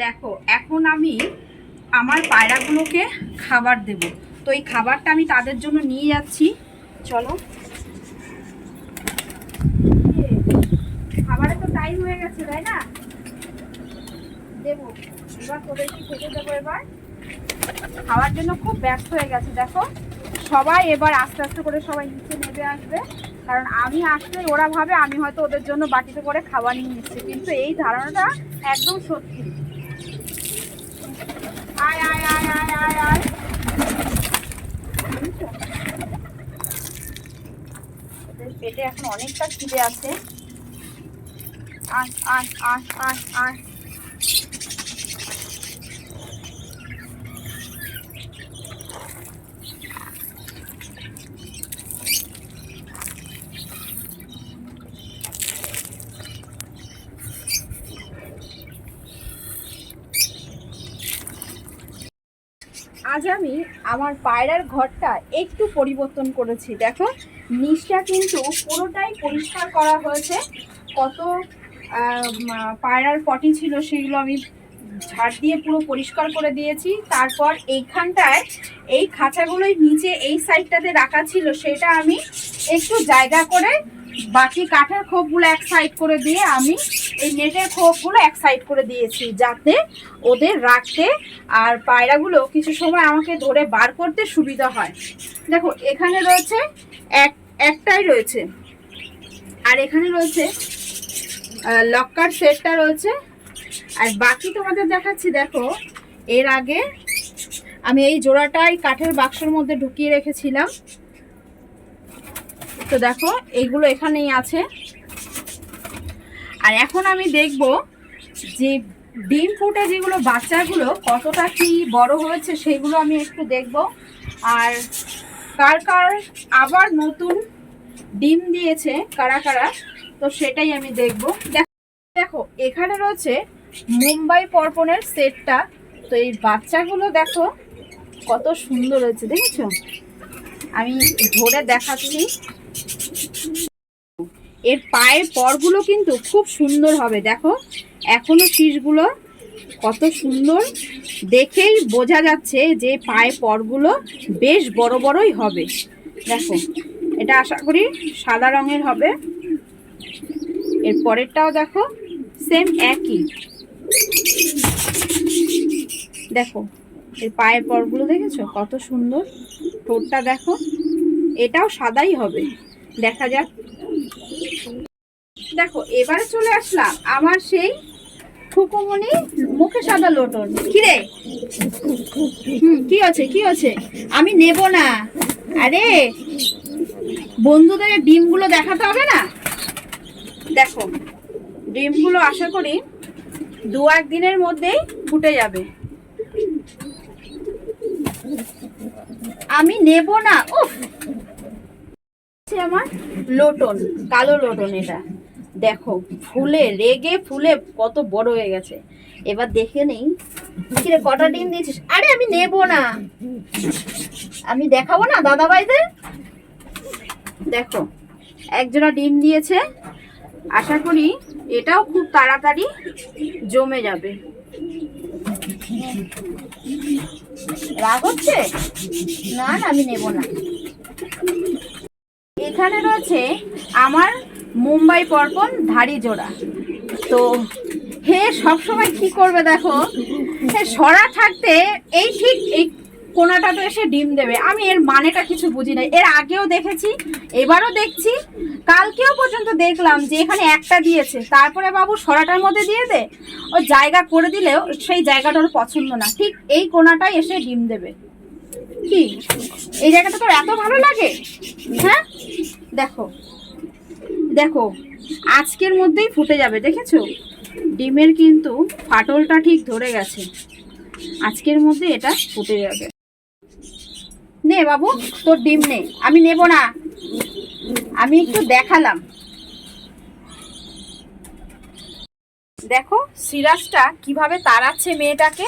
দেখো এখন আমি আমার পায়রাগুলোকে খাবার দেব। তো এই খাবারটা আমি তাদের জন্য নিয়ে যাচ্ছি। চলো, খাবারের তো টাইম হয়ে গেছে, তাই না? দেবো এবার, তোদেরকে খেতে দেবো। এবার খাওয়ার জন্য খুব ব্যস্ত হয়ে গেছে। দেখো সবাই এবার আস্তে আস্তে করে সবাই নিচে নেমে আসবে, কারণ আমি আসলে ওরা ভাবে আমি হয়তো ওদের জন্য বাটিতে করে খাবার নিয়ে নিচ্ছি, কিন্তু এই ধারণাটা একদম সত্যি। আয় আয় আয় আয় আয় আয়, ওদের পেটে এখন অনেকটা খিদে আছে। আয় আয় আয় আয় আয়। আজ আমি আমার পায়রার ঘরটা একটু পরিবর্তন করেছি। দেখো নিচটা কিন্তু পুরোটাই পরিষ্কার করা হয়েছে। কত পায়রার পটি ছিল সেগুলো আমি ঝাড় দিয়ে পুরো পরিষ্কার করে দিয়েছি। তারপর এইখানটায় এই খাঁচাগুলোই নিচে এই সাইডটাতে রাখা ছিল, সেটা আমি একটু জায়গা করে বাকি কাঠের খোপগুলো এক সাইড করে দিয়ে আমি এই নেটের খোপগুলো এক সাইড করে দিয়েছি, যাতে ওদের রাখতে আর পায়রাগুলো কিছু সময় আমাকে ধরে বার করতে সুবিধা হয়। দেখো এখানে রয়েছে একটাই রয়েছে, আর এখানে রয়েছে লক্কার সেটটা রয়েছে। আর বাকি তোমাদের দেখাচ্ছি। দেখো এর আগে আমি এই জোড়াটাই কাঠের বাক্সের মধ্যে ঢুকিয়ে রেখেছিলাম। তো দেখো এইগুলো এখানেই আছে। আর এখন আমি দেখব যে ডিম ফুটে যেগুলো বাচ্চাগুলো কতটা কি বড় হয়েছে সেগুলো আমি একটু দেখব। আর কার কার আবার নতুন ডিম দিয়েছে কারা কারা, তো সেটাই আমি দেখব। দেখো এখানে রয়েছে মুম্বাই পর্পনের সেটটা। তো এই বাচ্চাগুলো দেখো কত সুন্দর হয়েছে, দেখেছো? আমি ধরে দেখাচ্ছি। এর পায়ের পরগুলো কিন্তু খুব সুন্দর হবে। দেখো এখনো শীষগুলো কত সুন্দর, দেখেই বোঝা যাচ্ছে যে পায়ের পরগুলো বেশ বড় বড়ই হবে। দেখো এটা আশা করি সাদা রঙের হবে। এর পরেরটাও দেখো সেম একই। দেখো এর পায়ের পরগুলো দেখেছো কত সুন্দর, ঠোঁটটা দেখো, এটাও সাদাই হবে। দেখা যাক। দেখো এবারে চলে আসলাম আমার সেই খুকুমনি মুখে সাদা লোটন। কিরে কি আছে কি আছে? আমি নেব না। আরে বন্ধুদের ডিমগুলো দেখাতে হবে না? দেখো ডিমগুলো আশা করি 2-1 দিনের মধ্যেই ফুটে যাবে। আমি নেব না। উফ, আমার লোটন, কালো লোটন। এটা দেখো ফুলে রেগে ফুলে কত বড় হয়ে গেছে। এবার দেখে নেই কিরে কটা ডিম দিয়েছিস। আরে আমি নেব না, আমি দেখাবো না দাদা ভাইদের। দেখো একজোড়া ডিম দিয়েছে, আশা করি এটাও খুব তাড়াতাড়ি জমে যাবে। রাগ হচ্ছে? না না আমি নেব না। এখানে রয়েছে আমার মুম্বাই পর্পন ধাড়ি জোড়া। তো হে সবসময় কি করবে দেখো, হে সরা থাকতে এই ঠিক এই কোনাটা তো এসে ডিম দেবে। আমি এর মানেটা কিছু বুঝি না। এর আগেও দেখেছি, এবারও দেখছি, কালকেও পর্যন্ত দেখলাম যে এখানে একটা দিয়েছে, তারপরে বাবু সরাটার মধ্যে দিয়ে দে। ও জায়গা করে দিলেও সেই জায়গাটা ওর পছন্দ না, ঠিক এই কোনাটাই এসে ডিম দেবে। কি এই জায়গাটা তোর এত ভালো লাগে? হ্যাঁ দেখো দেখো আজকের মধ্যেই ফুটে যাবে। দেখেছো ডিমের কিন্তু ফাটলটা ঠিক ধরে গেছে, আজকের মধ্যে এটা ফুটে যাবে। নে বাবু তোর ডিম নে। আমি নেব না, আমি একটু দেখালাম। দেখো সিরাজটা কিভাবে তাড়াচ্ছে মেয়েটাকে,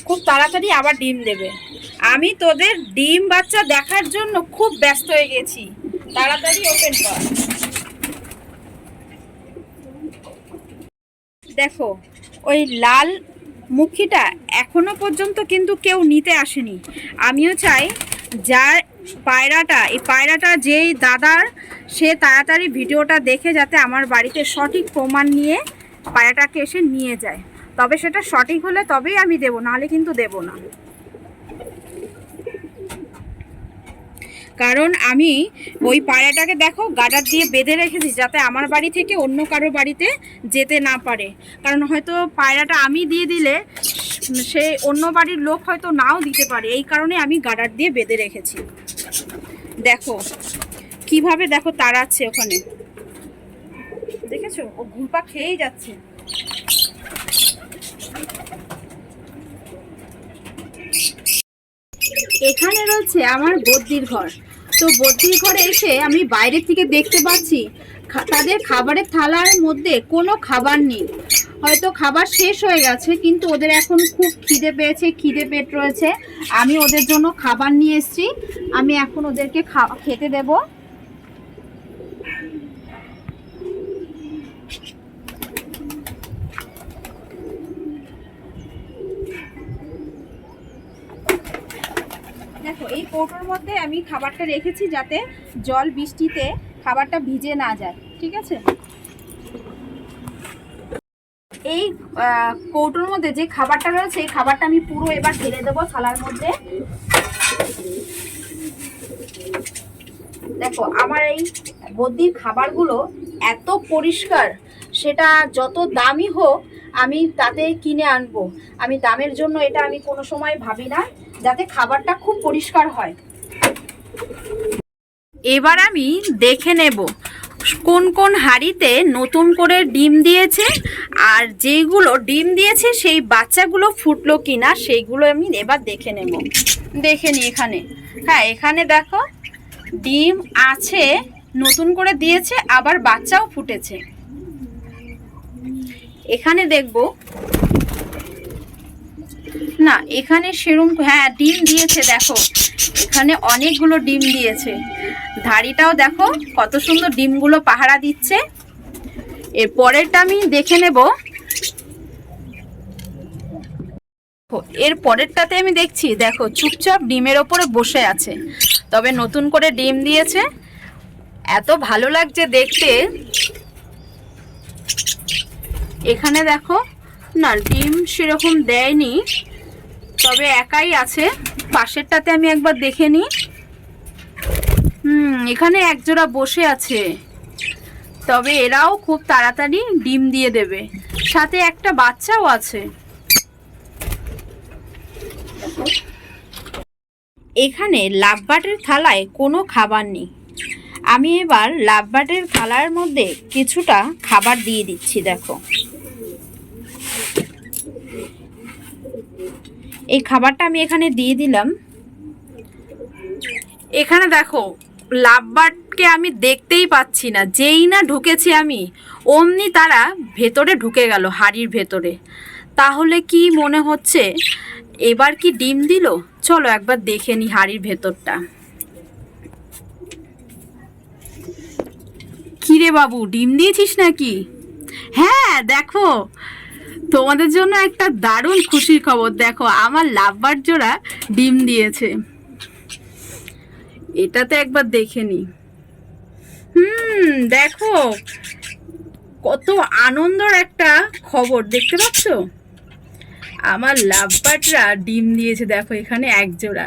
খুব তাড়াতাড়ি আবার ডিম দেবে। আমি তোদের ডিম বাচ্চা দেখার জন্য খুব ব্যস্ত হয়ে গেছি। তাড়াতাড়ি ওপেন কর। দেখো ওই লাল মুখিটা এখনো পর্যন্ত কিন্তু কেউ নিতে আসেনি। আমিও চাই যার পায়রাটা, এই পায়রাটা যেই দাদার, সে তাড়াতাড়ি ভিডিওটা দেখে যাতে আমার বাড়িতে সঠিক প্রমাণ নিয়ে পায়রাটাকে এসে নিয়ে যায়। তবে সেটা সঠিক হলে তবেই আমি দেবো, নাহলে কিন্তু দেবো না। কারণ আমি ওই পায়রাটাকে দেখো গার্ডার দিয়ে বেঁধে রেখেছি যাতে আমার বাড়ি থেকে অন্য কারো বাড়িতে যেতে না পারে। কারণ হয়তো পায়রাটা আমি দিয়ে দিলে সে অন্য বাড়ির লোক হয়তো নাও দিতে পারে, এই কারণে আমি গার্ডার দিয়ে বেঁধে রেখেছি। দেখো কিভাবে দেখো তাড়াচ্ছে ওখানে, দেখেছো? ও ঘুরপা খেয়েই যাচ্ছে। এখানে রয়েছে আমার বদ্যির ঘর। তো বদ্যির ঘরে এসে আমি বাইরে থেকে দেখতে পাচ্ছি তাদের খাবারের থালার মধ্যে কোনো খাবার নেই। হয়তো খাবার শেষ হয়ে গেছে, কিন্তু ওদের এখন খুব খিদে পেয়েছে, খিদে পেট রয়েছে। আমি ওদের জন্য খাবার নিয়ে এসেছি, আমি এখন ওদেরকে খেতে দেব। দেখো এই কৌটোর মধ্যে আমি খাবারটা রেখেছি যাতে জল বৃষ্টিতে খাবারটা ভিজে না যায়, ঠিক আছে? এই কৌটোর মধ্যে যে খাবারটা রয়েছে এই খাবারটা আমি পুরো এবার ঢেলে দেবো থালার মধ্যে। দেখো আমার এই বদ্যির খাবারগুলো এত পরিষ্কার, সেটা যত দামি হোক আমি তাতে কিনে আনবো। আমি দামের জন্য এটা আমি কোনো সময় ভাবি না, যাতে খাবারটা খুব পরিষ্কার হয়। এবার আমি দেখে নেব কোন কোন হাঁড়িতে নতুন করে ডিম দিয়েছে, আর যেইগুলো ডিম দিয়েছে সেই বাচ্চাগুলো ফুটলো কিনা সেইগুলো আমি এবার দেখে নেব। দেখে নি এখানে, হ্যাঁ এখানে দেখো ডিম আছে, নতুন করে দিয়েছে, আবার বাচ্চাও ফুটেছে। এখানে দেখব না, এখানে সেরকম, হ্যাঁ ডিম দিয়েছে, দেখো এখানে অনেকগুলো ডিম দিয়েছে। ধাড়িটাও দেখো কত সুন্দর ডিমগুলো পাহারা দিচ্ছে। এর পরেরটা আমি দেখে নেব। এর পরেরটাতে আমি দেখছি দেখো চুপচাপ ডিমের ওপরে বসে আছে, তবে নতুন করে ডিম দিয়েছে। এত ভালো লাগছে দেখতে। এখানে দেখো না, ডিম সেরকম দেয়নি, তবে একাই আছে। পাশেরটাতে আমি একবার দেখে নিই। এখানে একজোড়া বসে আছে, তবে এরাও খুব তাড়াতাড়ি ডিম দিয়ে দেবে, সাথে একটা বাচ্চাও আছে। এখানে লাভবাটের থালায় কোনো খাবার নেই। আমি এবার লাভবাটের থালার মধ্যে কিছুটা খাবার দিয়ে দিচ্ছি। দেখো এই খাবারটা আমি এখানে দিয়ে দিলাম। এখানে দেখো লাভবার্ডকে আমি দেখতেই পাচ্ছি না, যেই না ঢুকেছি আমি অমনি তারা ভেতরে ঢুকে গেল হাঁড়ির ভেতরে। তাহলে কি মনে হচ্ছে এবার কি ডিম দিল? চলো একবার দেখে নি হাঁড়ির ভেতরটা। কিরে বাবু, ডিম দিয়েছিস নাকি? হ্যাঁ দেখো তোমাদের জন্য একটা দারুণ খুশির খবর, দেখো আমার লাভবার্ড জোড়া ডিম দিয়েছে। এটাতে একবার দেখে নি। দেখো কত আনন্দের একটা খবর, দেখতে পাচ্ছ? আমার লাভবার্ডরা ডিম দিয়েছে। দেখো এখানে এক জোড়া,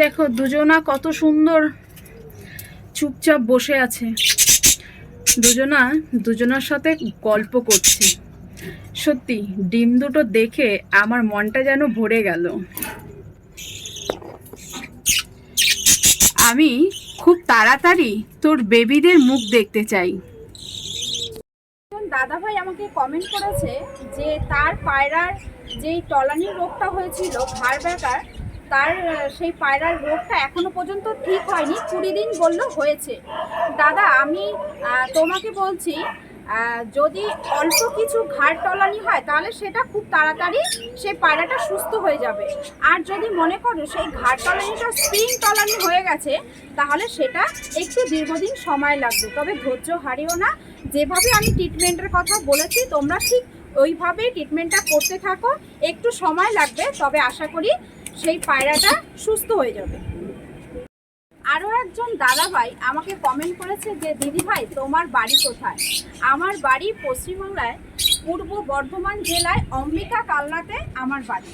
দেখো দুজনা কত সুন্দর চুপচাপ বসে আছে। দুজনার সাথে গল্প করছে। সত্যি ডিম দুটো দেখে আমার মনটা যেন ভরে গেল। আমি খুব তাড়াতাড়ি তোর বেবিদের মুখ দেখতে চাই। দাদা ভাই আমাকে কমেন্ট করেছে যে তার পায়রার যেই টলানির রোগটা হয়েছিল, ঘাড় ব্যাকার, তার সেই পায়রার রোগটা এখনো পর্যন্ত ঠিক হয়নি, 20 দিন বললো হয়েছে। দাদা আমি তোমাকে বলছি, যদি অল্প কিছু ঘাড় টলানি হয় তাহলে সেটা খুব তাড়াতাড়ি সেই পায়রাটা সুস্থ হয়ে যাবে। আর যদি মনে করো সেই ঘাড় টলানিটা স্প্রিং টলানি হয়ে গেছে, তাহলে সেটা একটু দীর্ঘদিন সময় লাগবে। তবে ধৈর্য হারিও না, যেভাবে আমি ট্রিটমেন্টের কথা বলেছি তোমরা ঠিক ওইভাবেই ট্রিটমেন্টটা করতে থাকো, একটু সময় লাগবে, তবে আশা করি সেই পায়রাটা সুস্থ হয়ে যাবে। আরও একজন দাদাভাই আমাকে কমেন্ট করেছে যে দিদিভাই তোমার বাড়ি কোথায়? আমার বাড়ি পশ্চিমবাংলায় পূর্ব বর্ধমান জেলায় অম্বিকা কালনাতে আমার বাড়ি।